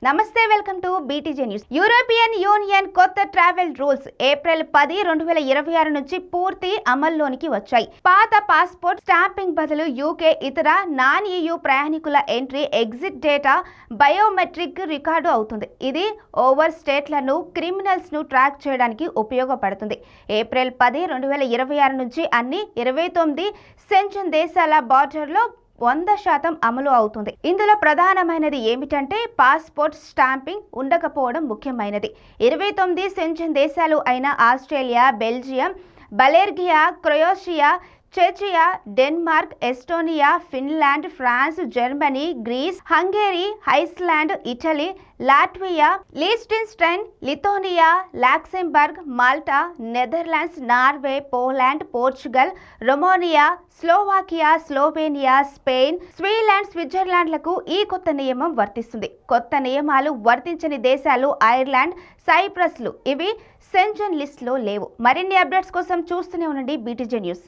నమస్తే, welcome to BTG news. European union కొత్త travel rules April 10, 2026 నుంచి పూర్తి అమల్లోనికి వచ్చాయి. పాత పాస్పోర్ట్ స్టాంపింగ్ బదులు యూకే ఇతర నాన్ EU ప్రయాణికుల entry, exit data biometric record అవుతుంది. ఇది ఓవర్ స్టేట్లను, క్రిమినల్స్ ను ట్రాక్ చేయడానికి ఉపయోగపడుతుంది. ఏప్రిల్ 10, 2026 నుంచి అన్ని 29 సెంచెన్ దేశాల బార్డర్లో 100% అమలు అవుతుంది. ఇందులో ప్రధానమైనది ఏమిటంటే పాస్పోర్ట్ స్టాంపింగ్ ఉండకపోవడం ముఖ్యమైనది. 29 సెంచెన్ దేశాలు అయిన Australia, Belgium, Bulgaria, Croatia, Czechia, Denmark, Estonia, Finland, France, Germany, Greece, Hungary, Iceland, Italy, Latvia, లిechtenstein, Lithuania, Luxembourg, Malta, Netherlands, Norway, Poland, Portugal, Romania, Slovakia, Slovenia, Spain, Switzerland, స్విట్జర్లాండ్లకు ఈ కొత్త నియమం వర్తిస్తుంది. కొత్త నియమాలు వర్తించని దేశాలు ఐర్లాండ్, సైప్రస్లు. ఇవి సెంచెన్ లిస్టులో లేవు. మరిన్ని అప్డేట్స్ కోసం చూస్తూనే ఉండండి బీటీజీ న్యూస్.